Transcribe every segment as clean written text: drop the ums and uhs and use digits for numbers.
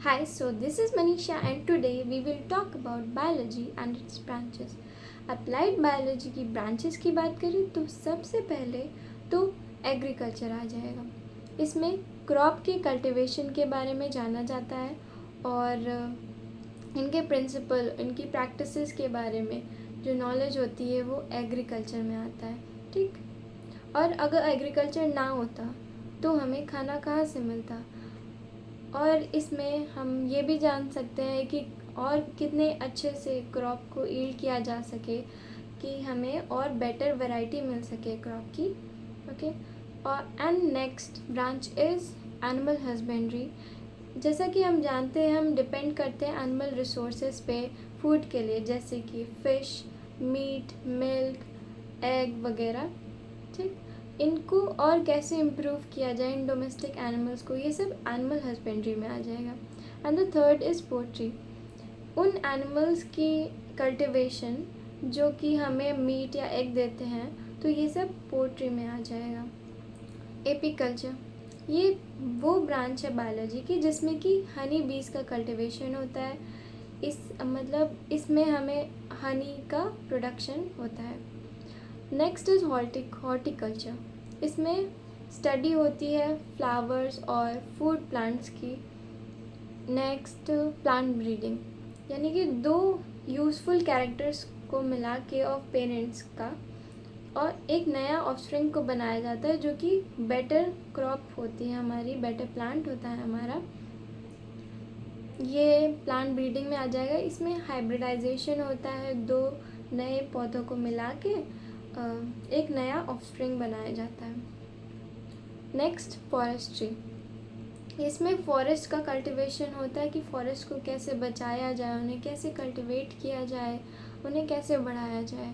Hi, so this is Manisha and today we will talk about biology and its branches. Applied biology की branches की बात करें तो सबसे पहले तो एग्रीकल्चर आ जाएगा। इसमें क्रॉप के कल्टीवेशन के बारे में जाना जाता है और इनके प्रिंसिपल, इनकी प्रैक्टिसेस के बारे में जो नॉलेज होती है वो एग्रीकल्चर में आता है। ठीक, और अगर एग्रीकल्चर ना होता तो हमें खाना कहाँ से मिलता। और इसमें हम ये भी जान सकते हैं कि और कितने अच्छे से क्रॉप को ईल्ड किया जा सके कि हमें और बेटर वैरायटी मिल सके क्रॉप की। ओके, और and next branch is animal husbandry. जैसा कि हम जानते हैं, हम डिपेंड करते हैं एनिमल रिसोर्सेज पे फूड के लिए, जैसे कि फ़िश, मीट, मिल्क, एग वगैरह। ठीक, इनको और कैसे इम्प्रूव किया जाए इन डोमेस्टिक एनिमल्स को, ये सब एनिमल हस्बेंड्री में आ जाएगा। And the third is poultry. उन एनिमल्स की कल्टिवेशन जो कि हमें मीट या एग देते हैं, तो ये सब पोल्ट्री में आ जाएगा। एपीकल्चर, ये वो ब्रांच है बायोलॉजी की जिसमें कि हनी बीज का कल्टिवेशन होता है। इसमें हमें हनी का प्रोडक्शन होता है। Next is horticulture. इसमें स्टडी होती है फ्लावर्स और फूड प्लांट्स की। नेक्स्ट प्लांट ब्रीडिंग, यानी कि दो यूज़फुल कैरेक्टर्स को मिला के ऑफ पेरेंट्स का और एक नया ऑफस्प्रिंग को बनाया जाता है जो कि बेटर क्रॉप होती है हमारी, बेटर प्लांट होता है हमारा। ये प्लांट ब्रीडिंग में आ जाएगा। इसमें हाइब्रिडाइजेशन होता है, दो नए पौधों को मिला के एक नया ऑफस्प्रिंग बनाया जाता है। Next forestry. इसमें फॉरेस्ट का कल्टीवेशन होता है कि फॉरेस्ट को कैसे बचाया जाए, उन्हें कैसे कल्टीवेट किया जाए, उन्हें कैसे बढ़ाया जाए।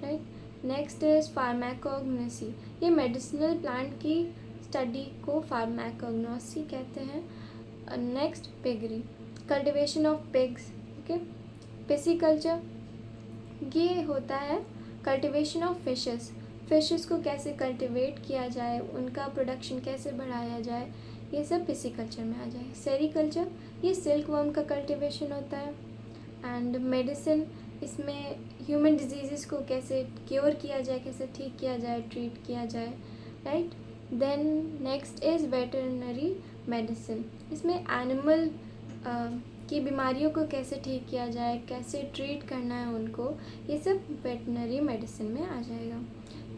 Right, next is pharmacognosy. ये मेडिसिनल प्लांट की स्टडी को फार्माकोग्नोसी कहते हैं। Next piggery, cultivation of pigs. Okay, pisciculture, ये होता है कल्टीवेशन ऑफ फिशेस। फिशेस को कैसे कल्टीवेट किया जाए, उनका प्रोडक्शन कैसे बढ़ाया जाए, ये सब पिसिकल्चर में आ जाए। सेरीकल्चर, ये सिल्क वर्म का कल्टीवेशन होता है। एंड मेडिसिन, इसमें ह्यूमन डिजीज़ को कैसे क्योर किया जाए, कैसे ठीक किया जाए, ट्रीट किया जाए। Right, then next is veterinary medicine. इसमें एनिमल की बीमारियों को कैसे ठीक किया जाए, कैसे ट्रीट करना है उनको, ये सब वेटनरी मेडिसिन में आ जाएगा।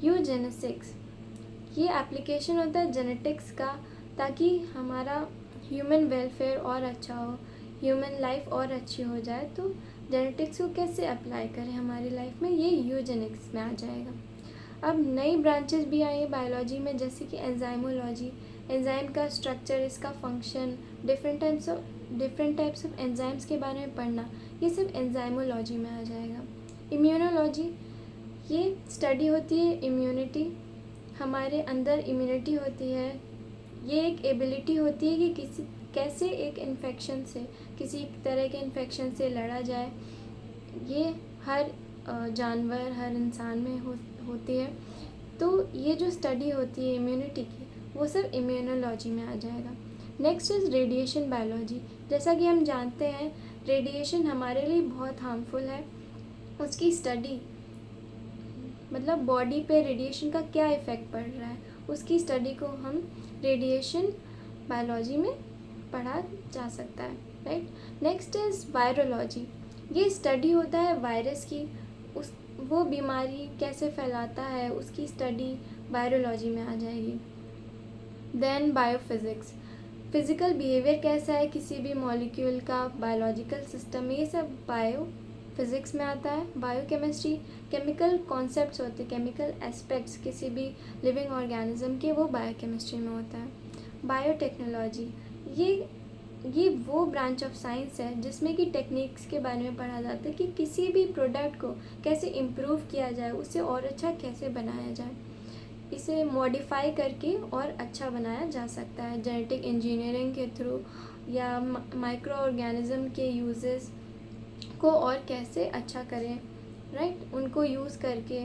यूजेनेटिक्स, ये एप्लीकेशन होता है जेनेटिक्स का ताकि हमारा ह्यूमन वेलफेयर और अच्छा हो, ह्यूमन लाइफ और अच्छी हो जाए। तो जेनेटिक्स को कैसे अप्लाई करें हमारी लाइफ में, ये यूजेनिक्स में आ जाएगा। अब नई ब्रांचेस भी आई हैं बायोलॉजी में, जैसे कि एंजाइमोलॉजी। एंजाइम का स्ट्रक्चर, इसका function, different types of enzymes के बारे में पढ़ना, ये सब एंजाइमोलॉजी में आ जाएगा। इम्यूनोलॉजी, ये स्टडी होती है इम्यूनिटी, हमारे अंदर इम्यूनिटी होती है। ये एक एबिलिटी होती है कि कैसे एक इन्फेक्शन से, किसी तरह के इन्फेक्शन से लड़ा जाए। ये हर जानवर, हर इंसान में होती है। तो ये जो स्टडी होती है इम्यूनिटी की, वो सब इम्यूनोलॉजी में आ जाएगा। Next is radiation biology. जैसा कि हम जानते हैं, रेडिएशन हमारे लिए बहुत हार्मफुल है। उसकी स्टडी, मतलब बॉडी पे रेडिएशन का क्या इफ़ेक्ट पड़ रहा है, उसकी स्टडी को हम रेडिएशन बायोलॉजी में पढ़ा जा सकता है। Right, next is virology. ये स्टडी होता है वायरस की, उस वो बीमारी कैसे फैलाता है, उसकी स्टडी वायरोलॉजी में आ जाएगी। देन बायोफिज़िक्स, फिज़िकल बिहेवियर कैसा है किसी भी मॉलिक्यूल का बायोलॉजिकल सिस्टम में, ये सब बायो फिज़िक्स में आता है। बायोकेमिस्ट्री, केमिकल कॉन्सेप्ट्स होते हैं, केमिकल एस्पेक्ट्स किसी भी लिविंग ऑर्गेनिज्म के, वो बायोकेमिस्ट्री में होता है। बायोटेक्नोलॉजी, ये वो ब्रांच ऑफ साइंस है जिसमें कि टेक्निक्स के बारे में पढ़ा जाता है कि किसी भी प्रोडक्ट को कैसे इम्प्रूव किया जाए, उसे और अच्छा कैसे बनाया जाए, इसे मॉडिफाई करके और अच्छा बनाया जा सकता है जेनेटिक इंजीनियरिंग के थ्रू, या माइक्रो ऑर्गेनिज्म के यूजेस को और कैसे अच्छा करें। राइट, उनको यूज़ करके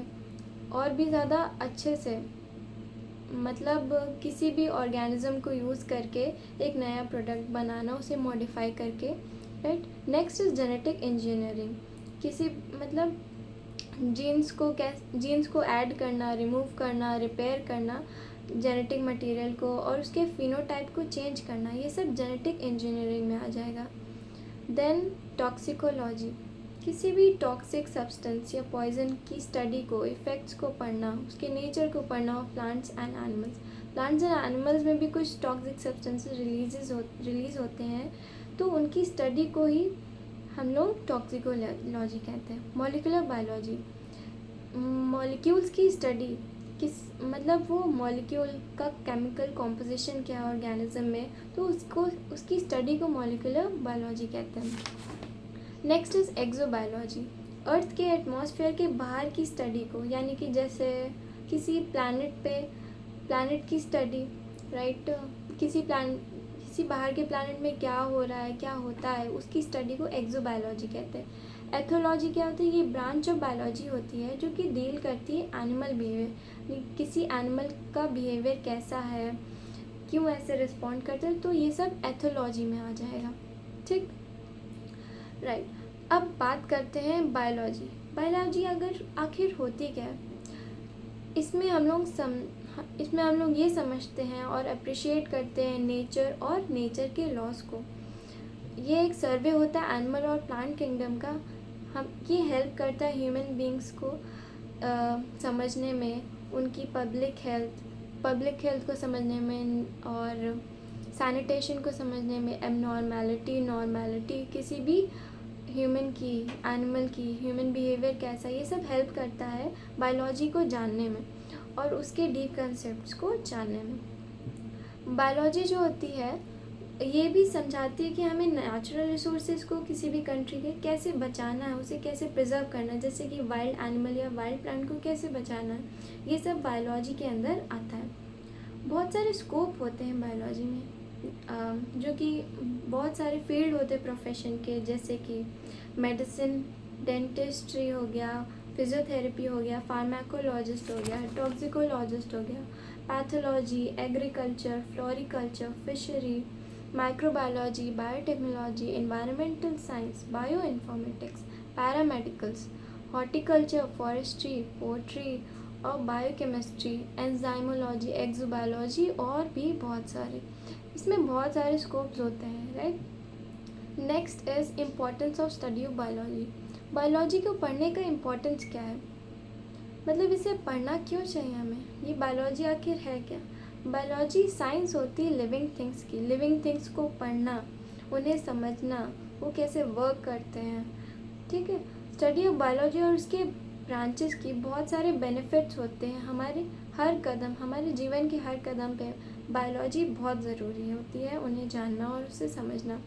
और भी ज़्यादा अच्छे से मतलब किसी भी ऑर्गेनिज्म को यूज़ करके एक नया प्रोडक्ट बनाना, उसे मॉडिफाई करके, right. Next is genetic engineering, किसी मतलब जीन्स को ऐड करना, रिमूव करना, रिपेयर करना जेनेटिक मटेरियल को, और उसके फिनोटाइप को चेंज करना, ये सब जेनेटिक इंजीनियरिंग में आ जाएगा। देन टॉक्सिकोलॉजी, किसी भी टॉक्सिक सब्सटेंस या पॉइजन की स्टडी को, इफ़ेक्ट्स को पढ़ना, उसके नेचर को पढ़ना of plants and animals. Plants and animals में भी कुछ टॉक्सिक सब्सटेंसेस रिलीज़ होते हैं, तो उनकी स्टडी को ही हम लोग टॉक्सिकोलॉजी कहते हैं। मॉलिक्यूलर बायोलॉजी, मॉलिक्यूल्स की स्टडी, मतलब वो मॉलिक्यूल का केमिकल कॉम्पोजिशन क्या है ऑर्गेनिज्म में, तो उसकी स्टडी को मॉलिक्यूलर बायोलॉजी कहते हैं। नेक्स्ट इज़ एक्सोबायोलॉजी, अर्थ के एटमॉस्फेयर के बाहर की स्टडी को, यानी कि जैसे किसी प्लैनेट की स्टडी, राइट, किसी बाहर के प्लैनेट में क्या हो रहा है, क्या होता है, उसकी स्टडी को एक्सोबायोलॉजी कहते हैं। एथोलॉजी क्या होती है? ये ब्रांच ऑफ बायोलॉजी होती है जो कि डील करती है एनिमल बिहेवियर, किसी एनिमल का बिहेवियर कैसा है, क्यों ऐसे रिस्पॉन्ड करते हैं, तो ये सब एथोलॉजी में आ जाएगा, ठीक, राइट। अब बात करते हैं बायोलॉजी। बायोलॉजी अगर आखिर होती क्या है, इसमें हम लोग ये समझते हैं और अप्रिशिएट करते हैं नेचर और नेचर के लॉस को। ये एक सर्वे होता है एनिमल और प्लांट किंगडम का। ये हेल्प करता है ह्यूमन बींग्स को समझने में, उनकी पब्लिक हेल्थ को समझने में, और सैनिटेशन को समझने में, एबनॉर्मैलिटी, नॉर्मैलिटी, किसी भी ह्यूमन की, एनिमल की, ह्यूमन बिहेवियर कैसा, ये सब हेल्प करता है बायोलॉजी को जानने में और उसके डीप कंसेप्ट्स को जानने में। बायोलॉजी जो होती है ये भी समझाती है कि हमें नेचुरल रिसोर्सेज को किसी भी कंट्री के कैसे बचाना है, उसे कैसे प्रिजर्व करना है, जैसे कि वाइल्ड एनिमल या वाइल्ड प्लांट को कैसे बचाना है, ये सब बायोलॉजी के अंदर आता है। बहुत सारे स्कोप होते हैं बायोलॉजी में, जो कि बहुत सारे फील्ड होते हैं प्रोफेशन के, जैसे कि मेडिसिन, डेंटिस्ट्री हो गया, फिजियोथेरेपी हो गया, फार्माकोलॉजिस्ट हो गया, टॉक्सिकोलॉजिस्ट हो गया, pathology, agriculture, floriculture, fishery, microbiology, biotechnology, environmental science, bio informatics, paramedicals, horticulture, forestry, poultry और बायोकेमिस्ट्री, एंजाइमोलॉजी, एक्सोबायोलॉजी और भी बहुत सारे। इसमें बहुत सारे स्कोप्स होते हैं, right. Next is importance of study of biology. Biology को पढ़ने का इम्पोर्टेंस क्या है, मतलब इसे पढ़ना क्यों चाहिए हमें, ये बायोलॉजी आखिर है क्या। बायोलॉजी साइंस होती है लिविंग थिंग्स की, लिविंग थिंग्स को पढ़ना, उन्हें समझना, वो कैसे वर्क करते हैं, ठीक है। स्टडी ऑफ बायोलॉजी और उसके ब्रांचेस की बहुत सारे बेनिफिट्स होते हैं। हमारे हर कदम, हमारे जीवन के हर कदम पे बायोलॉजी बहुत ज़रूरी होती है, उन्हें जानना और उसे समझना,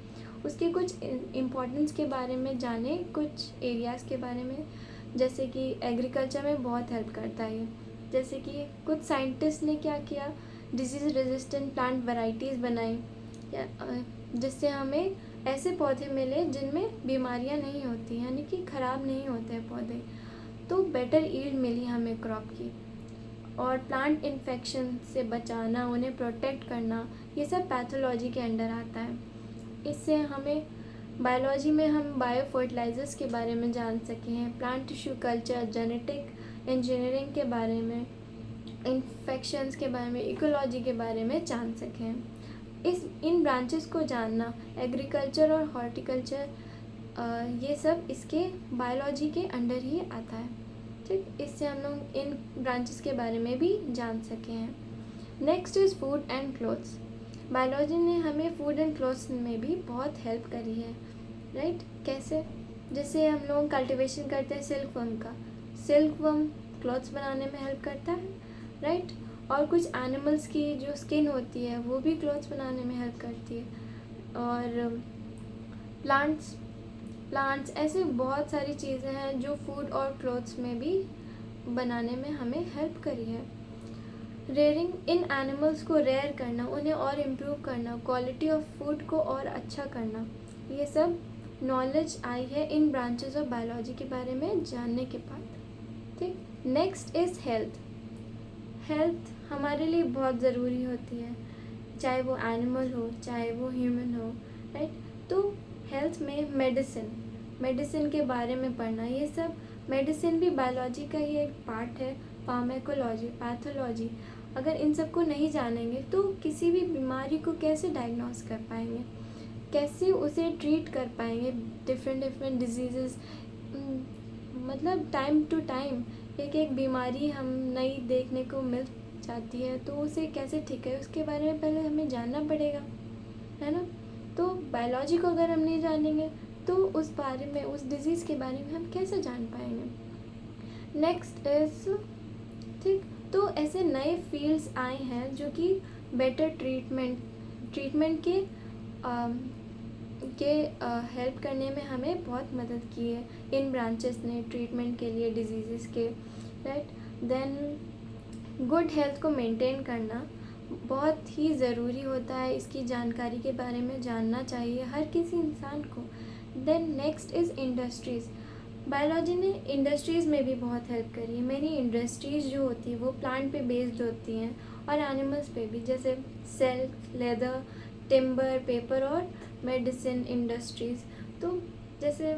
उसके कुछ इम्पोर्टेंस के बारे में जाने, कुछ एरियाज़ के बारे में, जैसे कि एग्रीकल्चर में बहुत हेल्प करता है। जैसे कि कुछ साइंटिस्ट ने क्या किया, डिजीज़ रेजिस्टेंट प्लांट वैरायटीज़ बनाई, जिससे हमें ऐसे पौधे मिले जिनमें बीमारियां नहीं होती, यानी कि ख़राब नहीं होते हैं पौधे, तो बेटर ईल्ड मिली हमें क्रॉप की। और प्लांट इन्फेक्शन से बचाना, उन्हें प्रोटेक्ट करना, ये सब पैथोलॉजी के अंडर आता है। इससे हमें बायोलॉजी में हम बायो फर्टिलाइजर्स के बारे में जान सके हैं, plant tissue culture, genetic engineering के बारे में, इन्फेक्शंस के बारे में, इकोलॉजी के बारे में जान सकें। इन ब्रांचेस को जानना, एग्रीकल्चर और हॉर्टिकल्चर, ये सब इसके बायोलॉजी के अंडर ही आता है, ठीक। इससे हम लोग इन ब्रांचेस के बारे में भी जान सके हैं। Next is food and clothes. Biology ने हमें फूड एंड क्लोथ्स में भी बहुत हेल्प करी है, राइट। कैसे? जैसे हम लोग कल्टीवेशन करते हैं सिल्क वर्म का, सिल्क वर्म क्लॉथ्स बनाने में हेल्प करता है, राइट। और कुछ एनिमल्स की जो स्किन होती है वो भी क्लॉथ्स बनाने में हेल्प करती है। और प्लांट्स ऐसे बहुत सारी चीज़ें हैं जो फूड और क्लॉथ्स में भी बनाने में हमें हेल्प करी है। रेयरिंग, इन एनिमल्स को रेयर करना, उन्हें और इम्प्रूव करना, क्वालिटी ऑफ फूड को और अच्छा करना, ये सब नॉलेज आई है इन ब्रांचेस ऑफ बायोलॉजी के बारे में जानने के बाद, ठीक। Next is health. हमारे लिए बहुत ज़रूरी होती है, चाहे वो एनिमल हो चाहे वो ह्यूमन हो, राइट। तो हेल्थ में मेडिसिन के बारे में पढ़ना, ये सब मेडिसिन भी बायोलॉजी का ही एक पार्ट है, फार्माकोलॉजी, पैथोलॉजी। अगर इन सब को नहीं जानेंगे तो किसी भी बीमारी को कैसे डायग्नोस कर पाएंगे, कैसे उसे ट्रीट कर पाएंगे, डिफरेंट डिजीज़ेस। मतलब टाइम टू टाइम एक एक बीमारी हम नई देखने को मिल जाती है, तो उसे कैसे ठीक है उसके बारे में पहले हमें जानना पड़ेगा, है ना। तो बायोलॉजी को अगर हम नहीं जानेंगे तो उस बारे में, उस डिज़ीज़ के बारे में हम कैसे जान पाएंगे। नेक्स्ट इज़, ठीक, तो ऐसे नए फील्ड्स आए हैं जो कि बेटर ट्रीटमेंट के हेल्प करने में हमें बहुत मदद की है इन ब्रांचेस ने, ट्रीटमेंट के लिए डिजीज़ेस के, राइट। देन गुड हेल्थ को मेंटेन करना बहुत ही ज़रूरी होता है, इसकी जानकारी के बारे में जानना चाहिए हर किसी इंसान को। Then next is industries. Biology ने इंडस्ट्रीज़ में भी बहुत हेल्प करी है। मेरी इंडस्ट्रीज़ जो होती है वो प्लांट पे बेस्ड होती हैं और एनिमल्स पे भी, जैसे सेल, लेदर, टिम्बर, पेपर और मेडिसिन इंडस्ट्रीज़। तो जैसे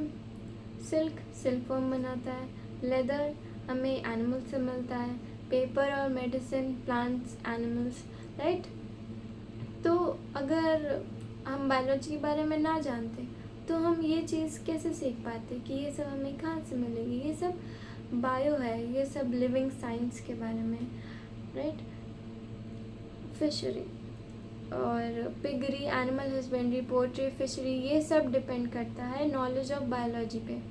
सिल्क फॉर्म बनाता है, लेदर हमें एनिमल से मिलता है, पेपर और मेडिसिन प्लांट्स, एनिमल्स, राइट। तो अगर हम बायोलॉजी के बारे में ना जानते तो हम ये चीज़ कैसे सीख पाते कि ये सब हमें कहाँ से मिलेगी। ये सब बायो है, ये सब लिविंग साइंस के बारे में, राइट। फिशरी और piggery, animal husbandry, poultry, fishery, ये सब डिपेंड करता है नॉलेज ऑफ बायोलॉजी पे।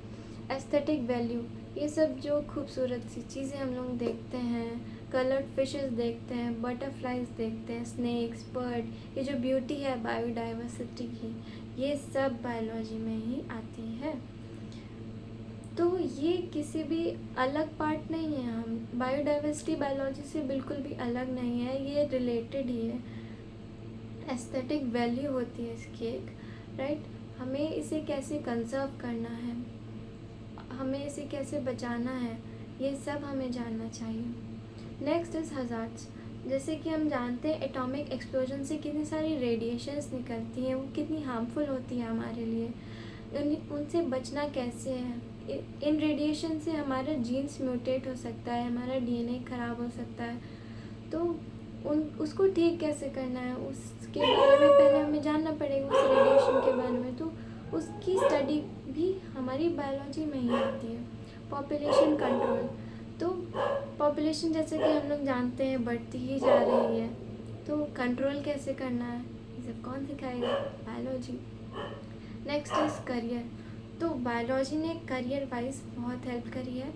एस्थेटिक वैल्यू, ये सब जो खूबसूरत सी चीज़ें हम लोग देखते हैं, कलर्ड फिशेस देखते हैं, बटरफ्लाइज देखते हैं, स्नेक्स, बर्ड, ये जो ब्यूटी है बायोडाइवर्सिटी की, ये सब बायोलॉजी में ही आती है। तो ये किसी भी अलग पार्ट नहीं है, हम बायोडाइवर्सिटी बायोलॉजी से बिल्कुल भी अलग नहीं है, ये रिलेटेड ही है। एस्थेटिक वैल्यू होती है इसकी एक, राइट। हमें इसे कैसे कंजर्व करना है, हमें इसे कैसे बचाना है, ये सब हमें जानना चाहिए। Next is hazards. जैसे कि हम जानते हैं एटॉमिक एक्सप्लोजन से कितनी सारी रेडिएशंस निकलती हैं, वो कितनी हार्मफुल होती है हमारे लिए, उनसे बचना कैसे है। इन रेडिएशन से हमारा जीन्स म्यूटेट हो सकता है, हमारा डीएनए ख़राब हो सकता है, तो उसको ठीक कैसे करना है उसके बारे में पहले हमें जानना पड़ेगा, उस रेडिएशन के बारे में। तो उसकी स्टडी भी हमारी बायोलॉजी में ही आती है। पॉपुलेशन कंट्रोल, तो पॉपुलेशन जैसे कि हम लोग जानते हैं बढ़ती ही जा रही है, तो कंट्रोल कैसे करना है ये सब कौन सिखाएगा, बायोलॉजी। Next is career. तो बायोलॉजी ने करियर वाइज बहुत हेल्प करी है,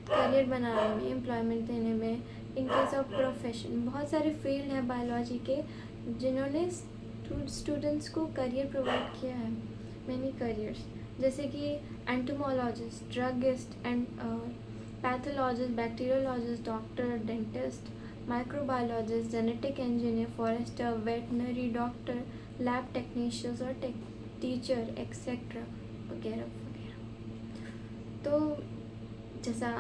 करियर बनाने में, एम्प्लॉयमेंट देने में। इन केस ऑफ प्रोफेशन बहुत सारे फील्ड हैं बायोलॉजी के जिन्होंने स्टूडेंट्स को करियर प्रोवाइड किया है, मैनी करियर्स, जैसे कि entomologist, druggist and pathologist, bacteriologist, doctor, dentist, microbiologist, genetic engineer, forester, veterinary doctor, lab technicians और टीचर एक्सेट्रा वगैरह वगैरह। तो जैसा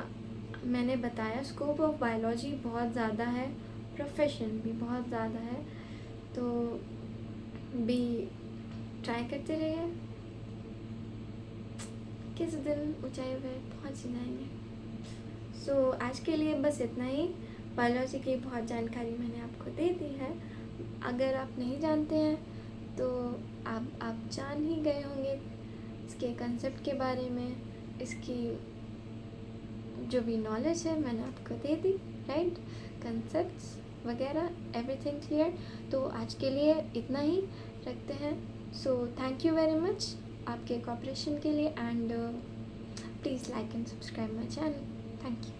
मैंने बताया स्कोप ऑफ बायोलॉजी बहुत ज़्यादा है, प्रोफेशन भी बहुत ज़्यादा है, तो भी ट्राई करते रहिए, किस दिन ऊंचाई पे पहुंच जाएंगे। सो आज के लिए बस इतना ही। बायोलॉजी की बहुत जानकारी मैंने आपको दे दी है। अगर आप नहीं जानते हैं तो आप जान ही गए होंगे इसके कंसेप्ट के बारे में, इसकी जो भी नॉलेज है मैंने आपको दे दी, राइट। कंसेप्ट्स वगैरह एवरीथिंग क्लियर। तो आज के लिए इतना ही रखते हैं। So thank you very much आपके कोऑपरेशन के लिए, and please like and subscribe my channel. Thank you.